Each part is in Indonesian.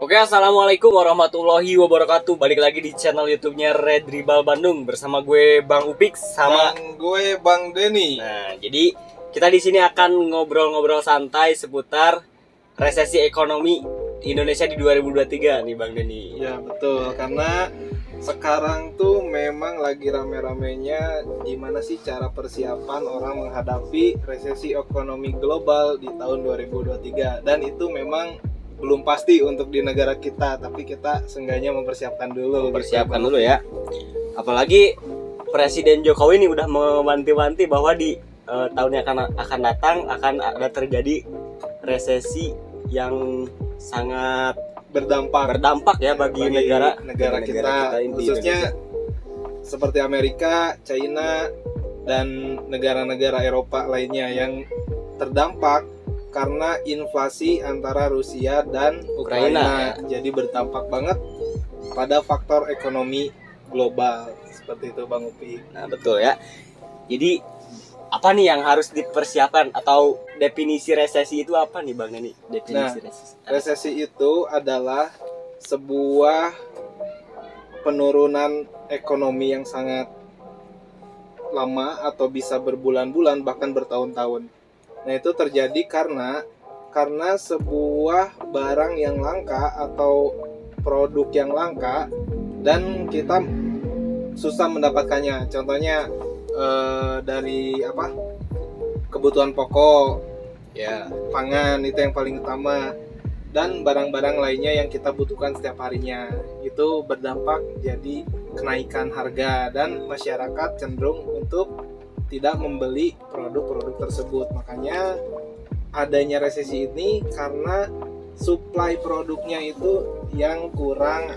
Oke, assalamualaikum warahmatullahi wabarakatuh. Balik lagi di channel YouTube-nya Red Ribal Bandung bersama gue Bang Upik sama Dan gue Bang Denny. Nah, jadi kita di sini akan ngobrol-ngobrol santai seputar resesi ekonomi Indonesia di 2023 nih Bang Denny. Ya betul, karena sekarang tuh memang lagi rame-ramenya gimana sih cara persiapan orang menghadapi resesi ekonomi global di tahun 2023. Dan itu memang belum pasti untuk di negara kita, tapi kita seenggaknya mempersiapkan dulu. Persiapkan dulu ya. Apalagi Presiden Jokowi ini udah mewanti-wanti bahwa di tahun yang akan datang akan ada terjadi resesi yang sangat berdampak ya bagi negara kita khususnya seperti Amerika, China, dan negara-negara Eropa lainnya yang terdampak karena inflasi antara Rusia dan Ukraina. Jadi berdampak banget pada faktor ekonomi global seperti itu Bang Upi. Nah betul ya. Jadi apa nih yang harus dipersiapkan atau definisi resesi itu apa nih Bang Neni? Definisi resesi. Resesi itu adalah sebuah penurunan ekonomi yang sangat lama atau bisa berbulan-bulan bahkan bertahun-tahun. Nah itu terjadi karena sebuah barang yang langka atau produk yang langka dan kita susah mendapatkannya. Contohnya dari kebutuhan pokok, ya pangan itu yang paling utama, dan barang-barang lainnya yang kita butuhkan setiap harinya itu berdampak jadi kenaikan harga dan masyarakat cenderung untuk tidak membeli produk-produk tersebut. Makanya adanya resesi ini karena supply produknya itu yang berkurang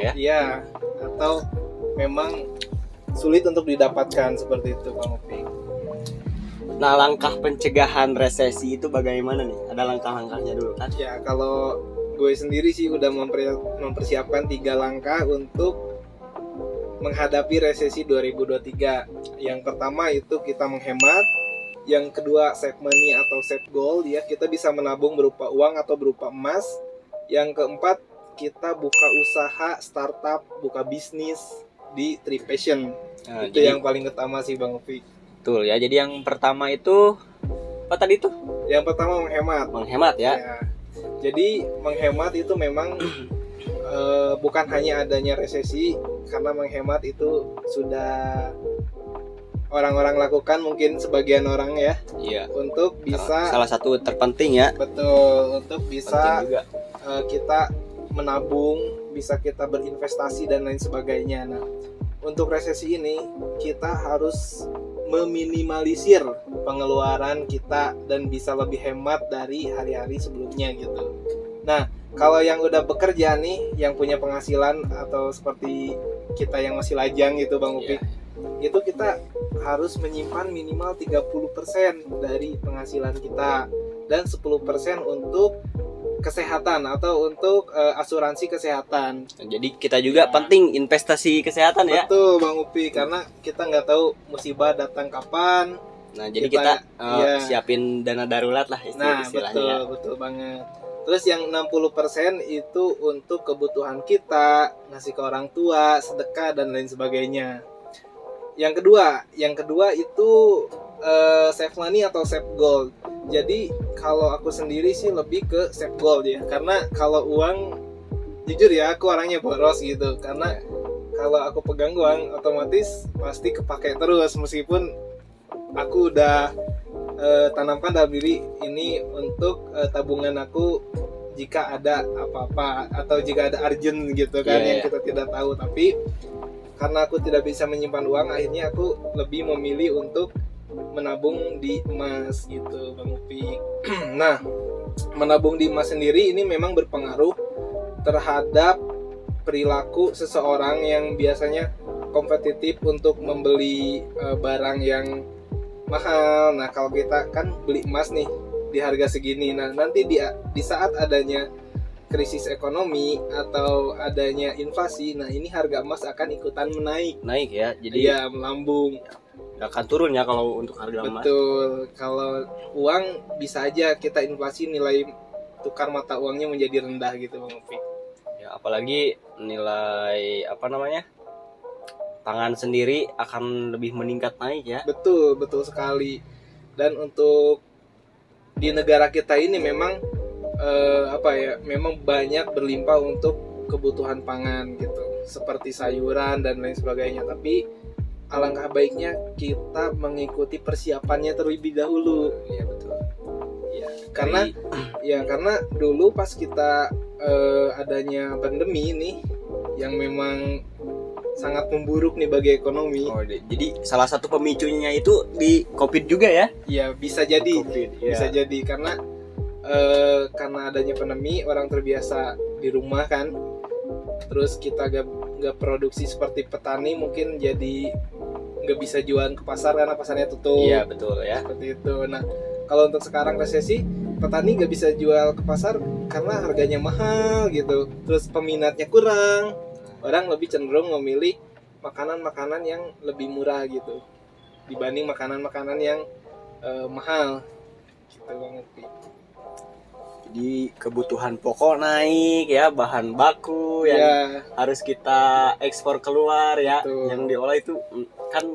ya. Iya, atau memang sulit untuk didapatkan seperti itu Bang Upi. Nah, langkah pencegahan resesi itu bagaimana nih? Ada langkah-langkahnya dulu kan? Ya, kalau gue sendiri sih udah mempersiapkan 3 langkah untuk menghadapi resesi 2023. Yang pertama itu kita menghemat, yang kedua save money atau save gold, ya kita bisa menabung berupa uang atau berupa emas. Yang keempat kita buka usaha, startup, buka bisnis di Tripassion. Nah, itu yang paling utama sih Bang Upi. Betul ya. Jadi yang pertama itu apa tadi tuh? Yang pertama menghemat. Menghemat ya. Jadi menghemat itu memang bukan hanya adanya resesi, karena menghemat itu sudah orang-orang lakukan, mungkin sebagian orang ya. Iya. Untuk bisa salah satu terpenting ya. Betul, untuk bisa juga. Kita menabung, bisa kita berinvestasi dan lain sebagainya. Nah, untuk resesi ini kita harus meminimalisir pengeluaran kita dan bisa lebih hemat dari hari-hari sebelumnya gitu. Nah, kalau yang udah bekerja nih, yang punya penghasilan atau seperti kita yang masih lajang gitu Bang Upi, itu kita harus menyimpan minimal 30% dari penghasilan kita dan 10% untuk kesehatan atau untuk asuransi kesehatan. Jadi kita juga penting investasi kesehatan ya. Betul Bang Upi, karena kita nggak tahu musibah datang kapan. Nah jadi kita siapin dana darurat lah istilahnya. Nah betul banget. Terus yang 60% itu untuk kebutuhan kita, ngasih ke orang tua, sedekah dan lain sebagainya. Yang kedua itu save money atau save gold. Jadi kalau aku sendiri sih lebih ke save gold ya, karena kalau uang, jujur ya aku orangnya boros gitu, karena kalau aku pegang uang otomatis pasti kepake terus, meskipun aku udah tanamkan dalam diri ini untuk tabungan aku jika ada apa-apa atau jika ada urgent gitu kan, yang kita tidak tahu. Tapi karena aku tidak bisa menyimpan uang, akhirnya aku lebih memilih untuk menabung di emas gitu Bang Upi. Nah, menabung di emas sendiri ini memang berpengaruh terhadap perilaku seseorang yang biasanya kompetitif untuk membeli barang yang mahal. Nah, kalau kita kan beli emas nih di harga segini, nah nanti di saat adanya krisis ekonomi atau adanya inflasi, nah ini harga emas akan ikutan naik ya, jadi melambung. Gak akan turun ya kalau untuk harga emas. Betul. Kalau uang bisa aja kita inflasi, nilai tukar mata uangnya menjadi rendah gitu Bang Upi. Ya, apalagi nilai pangan sendiri akan lebih meningkat naik ya. Betul, betul sekali. Dan untuk di negara kita ini memang memang banyak berlimpah untuk kebutuhan pangan gitu, seperti sayuran dan lain sebagainya. Tapi alangkah baiknya kita mengikuti persiapannya terlebih dahulu. Iya betul. Ya, karena dulu pas kita adanya pandemi ini yang memang sangat memburuk nih bagi ekonomi. Jadi salah satu pemicunya itu di COVID juga ya? Ya bisa jadi, COVID, bisa ya. jadi karena adanya pandemi orang terbiasa di rumah kan, terus kita gak produksi seperti petani mungkin jadi nggak bisa jualan ke pasar karena pasarnya tutup. Iya betul ya. Seperti itu. Nah kalau untuk sekarang resesi, petani nggak bisa jual ke pasar karena harganya mahal gitu, terus peminatnya kurang. Orang lebih cenderung memilih makanan-makanan yang lebih murah gitu dibanding makanan-makanan yang mahal gitu banget. Jadi kebutuhan pokok naik ya, bahan baku yang Ya, harus kita ekspor keluar ya, Betul. yang diolah itu kan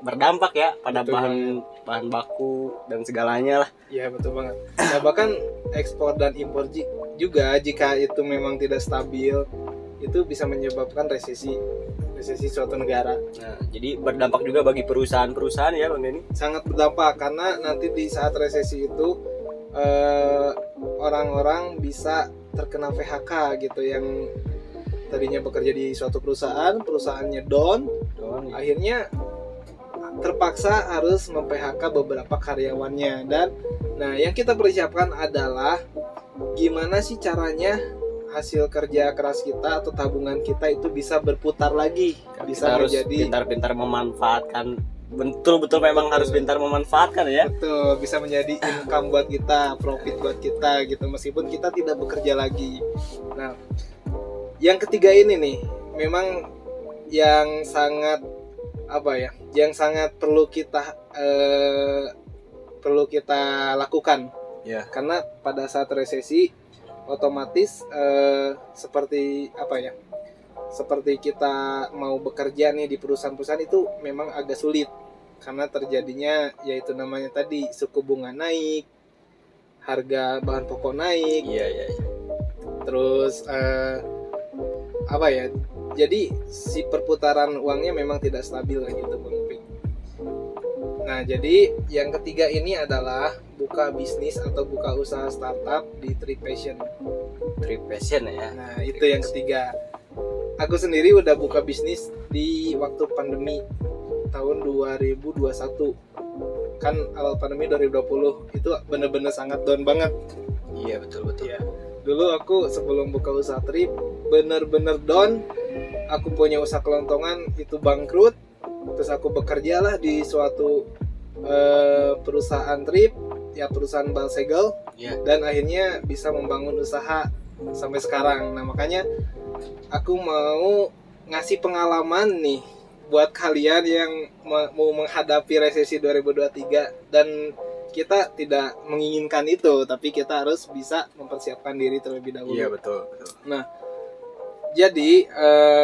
berdampak ya pada Betul bahan baku dan segalanya lah. ya betul banget. Nah bahkan ekspor dan impor juga jika itu memang tidak stabil, itu bisa menyebabkan resesi suatu negara. Nah, jadi berdampak juga bagi perusahaan-perusahaan ya Bang Denny. Sangat berdampak karena nanti di saat resesi itu orang-orang bisa terkena PHK gitu, yang tadinya bekerja di suatu perusahaannya down, akhirnya terpaksa harus mem-PHK beberapa karyawannya. Dan nah yang kita persiapkan adalah gimana sih caranya hasil kerja keras kita atau tabungan kita itu bisa berputar lagi, bisa Kita harus menjadi pintar-pintar memanfaatkan, betul-betul memang harus pintar memanfaatkan ya. betul, bisa menjadi income buat kita, profit buat kita gitu, meskipun kita tidak bekerja lagi. Nah yang ketiga ini nih memang yang sangat yang sangat perlu kita lakukan. Ya. Karena pada saat resesi otomatis seperti kita mau bekerja nih di perusahaan-perusahaan itu memang agak sulit karena terjadinya yaitu namanya tadi suku bunga naik, harga bahan pokok naik. Iya. Terus jadi si perputaran uangnya memang tidak stabil gitu Bang Upik. Nah jadi yang ketiga ini adalah buka bisnis atau buka usaha startup di Trip Passion. Trip Passion ya. Nah itu yang ketiga. Aku sendiri udah buka bisnis di waktu pandemi tahun 2021. Kan awal pandemi 2020 itu bener-bener sangat down banget. Iya betul. Ya. Dulu aku sebelum buka usaha trip bener-bener down. Aku punya usaha kelontongan itu bangkrut. Terus aku bekerja lah di suatu perusahaan trip, ya perusahaan balsegel, Iya. dan akhirnya bisa membangun usaha sampai sekarang. Nah makanya aku mau ngasih pengalaman nih buat kalian yang mau menghadapi resesi 2023, dan kita tidak menginginkan itu, tapi kita harus bisa mempersiapkan diri terlebih dahulu. Iya betul. Nah, jadi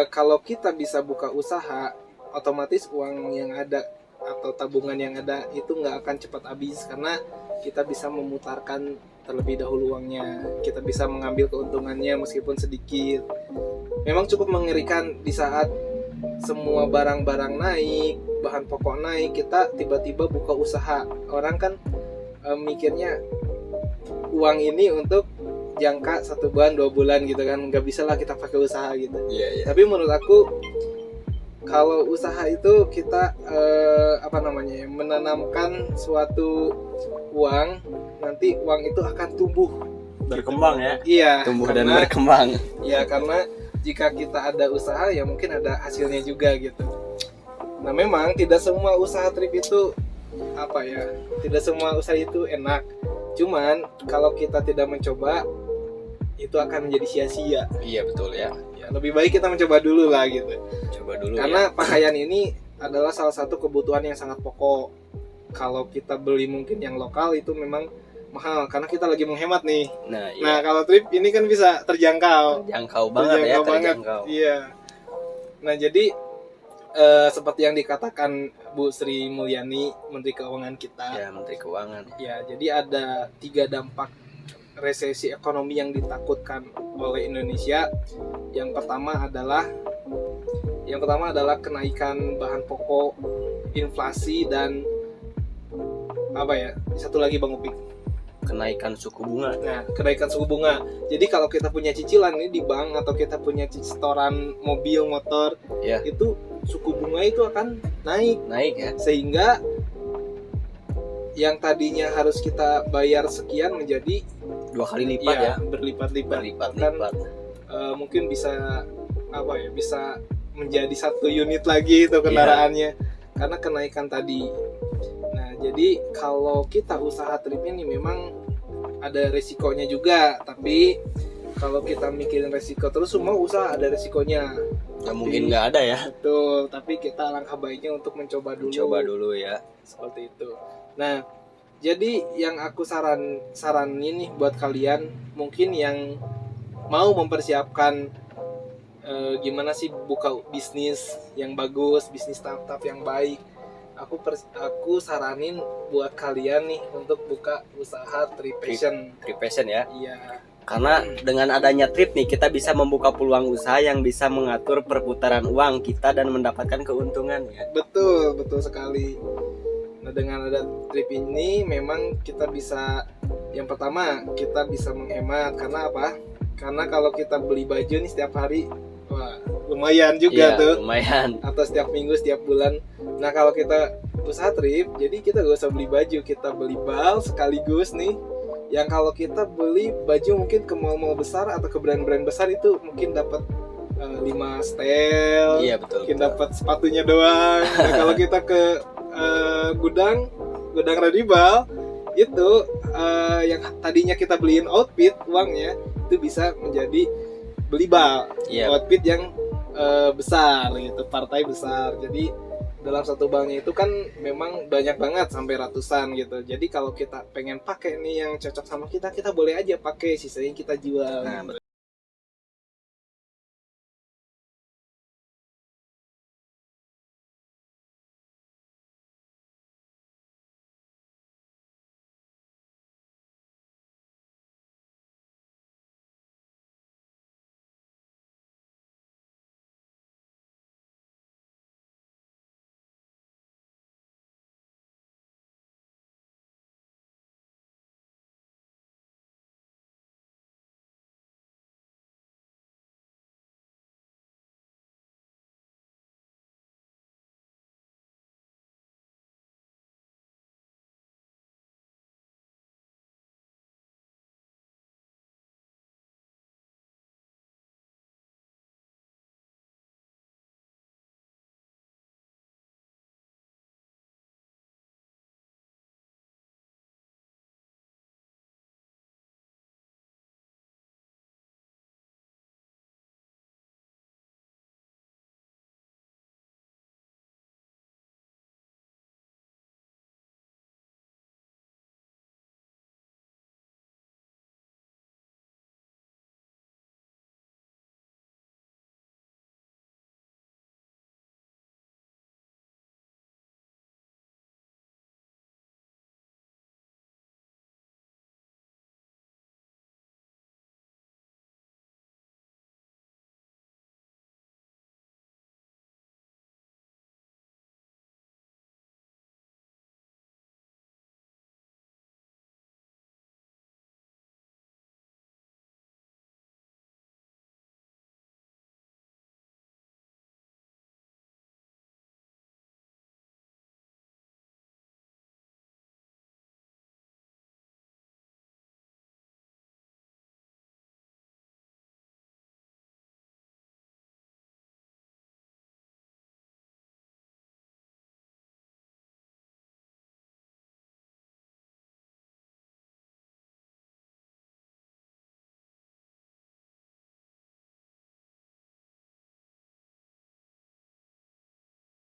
kalau kita bisa buka usaha, otomatis uang yang ada atau tabungan yang ada itu nggak akan cepat habis karena kita bisa memutarkan terlebih dahulu uangnya. Kita bisa mengambil keuntungannya meskipun sedikit. Memang cukup mengerikan di saat semua barang-barang naik, bahan pokok naik, kita tiba-tiba buka usaha. Orang kan mikirnya uang ini untuk jangka 1 bulan 2 bulan gitu kan, nggak bisa lah kita pakai usaha gitu. Iya. Tapi menurut aku kalau usaha itu kita menanamkan suatu uang, nanti uang itu akan tumbuh, Berkembang ya. iya, Tumbuh dan karena berkembang. jika kita ada usaha ya mungkin ada hasilnya juga gitu. Nah memang tidak semua usaha trip itu tidak semua usaha itu enak, cuman kalau kita tidak mencoba itu akan menjadi sia-sia. Iya betul ya. Lebih baik kita mencoba dulu lah gitu. Coba dulu Karena ya. pakaian ini adalah salah satu kebutuhan yang sangat pokok. Kalau kita beli mungkin yang lokal itu memang mahal karena kita lagi menghemat nih. Nah, Nah, iya. kalau trip ini kan bisa terjangkau. Terjangkau banget ya, Terjangkau banget. terjangkau. Iya. Nah, jadi seperti yang dikatakan Bu Sri Mulyani, Menteri Keuangan kita. Ya, Menteri Keuangan. Ya, jadi ada 3 dampak resesi ekonomi yang ditakutkan oleh Indonesia. Yang pertama adalah kenaikan bahan pokok, inflasi, dan apa ya? Satu lagi Bang Upik. Kenaikan suku bunga. Nah, kenaikan suku bunga. Jadi kalau kita punya cicilan ini di bank atau kita punya setoran mobil, motor, Ya. itu suku bunga itu akan naik ya. sehingga yang tadinya harus kita bayar sekian menjadi 2 kali lipat ya. Berlipat-lipat. Berlipat-lipat. Mungkin bisa bisa menjadi 1 unit lagi itu kendaraannya karena kenaikan tadi. Nah, jadi kalau kita usaha trip ini memang ada resikonya juga, tapi kalau kita mikirin resiko terus, semua usaha ada resikonya. Ya mungkin nggak ada ya. Betul, tapi kita alangkah baiknya untuk mencoba dulu ya. seperti itu. Nah, jadi yang aku saranin nih buat kalian mungkin yang mau mempersiapkan gimana sih buka bisnis yang bagus, bisnis startup yang baik. Aku saranin buat kalian nih untuk buka usaha trip passion. ya. Iya. Karena dengan adanya trip nih kita bisa membuka peluang usaha yang bisa mengatur perputaran uang kita dan mendapatkan keuntungan ya. Betul sekali. Nah, dengan ada trip ini memang kita bisa, yang pertama kita bisa menghemat. Karena apa? Karena kalau kita beli baju nih setiap hari, wah lumayan juga tuh. Lumayan. Atau setiap minggu, setiap bulan. Nah, kalau kita usaha trip, jadi kita gak usah beli baju, kita beli bal sekaligus nih. Yang kalau kita beli baju mungkin ke mall-mall besar atau ke brand-brand besar itu mungkin dapat 5 setel, mungkin dapat sepatunya doang. Nah, kalau kita ke gudang ready bal itu yang tadinya kita beliin outfit, uangnya itu bisa menjadi beli bal, outfit yang besar gitu, partai besar. Jadi dalam satu banknya itu kan memang banyak banget sampai ratusan gitu. Jadi kalau kita pengen pakai nih yang cocok sama kita boleh aja pakai, sisanya kita jual. Nah,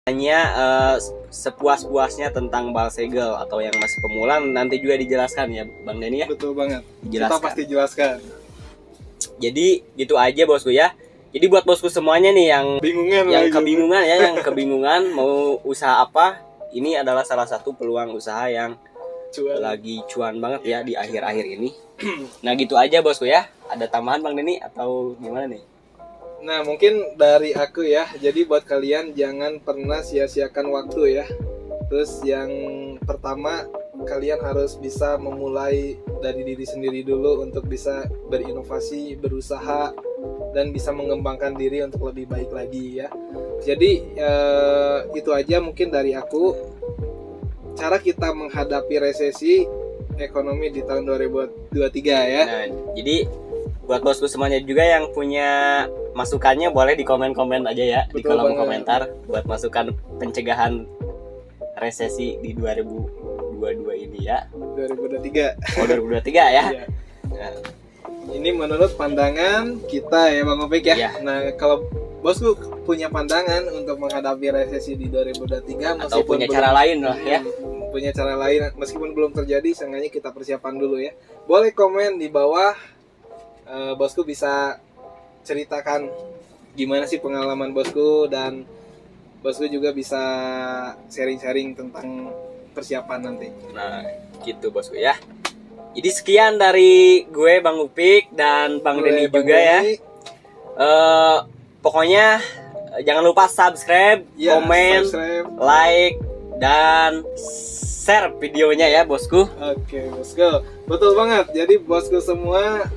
Hanya sepuas-puasnya tentang bal segel atau yang masih pemula nanti juga dijelaskan ya Bang Denny ya. Betul banget. Dijelaskan. Kita pasti jelaskan. Jadi gitu aja bosku ya. Jadi buat bosku semuanya nih yang kebingungan mau usaha apa, ini adalah salah satu peluang usaha yang lagi cuan banget ya di akhir-akhir ini. Nah gitu aja bosku ya. Ada tambahan Bang Denny atau gimana nih? Nah mungkin dari aku ya, jadi buat kalian jangan pernah sia-siakan waktu ya. Terus yang pertama, kalian harus bisa memulai dari diri sendiri dulu untuk bisa berinovasi, berusaha, dan bisa mengembangkan diri untuk lebih baik lagi ya. Jadi itu aja mungkin dari aku, cara kita menghadapi resesi ekonomi di tahun 2023 ya. Nah jadi buat bosku semuanya juga yang punya masukannya boleh di komen-komen aja ya. Betul, di kolom komentar buat masukan pencegahan resesi di 2022 ini ya. 2023. Oh 2023 ya. Iya. Nah, ini menurut pandangan kita ya Bang Opik ya. Iya. Nah kalau bosku punya pandangan untuk menghadapi resesi di 2023 atau punya cara lain lah ya. Punya cara lain meskipun belum terjadi, seenggaknya kita persiapan dulu ya. Boleh komen di bawah. Bosku bisa ceritakan gimana sih pengalaman bosku, dan bosku juga bisa sharing-sharing tentang persiapan nanti. Nah gitu bosku ya. Jadi sekian dari gue Bang Upik dan Bang Denny juga ya. Pokoknya jangan lupa subscribe, komen, like, dan share videonya ya bosku. Oke bosku, betul banget. Jadi bosku semua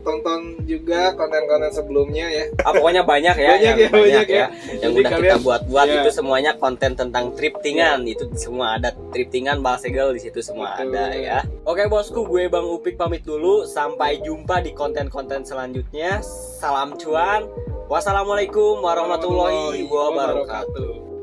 tonton juga konten-konten sebelumnya ya. Pokoknya banyak ya. Banyak ya. Yang udah kita buat ya. Itu semuanya konten tentang thriftingan. Itu semua ada, thriftingan, bal segel di situ semua ada ya. Oke bosku, gue Bang Upik pamit dulu. Sampai jumpa di konten-konten selanjutnya. Salam cuan. Wassalamualaikum warahmatullahi wabarakatuh.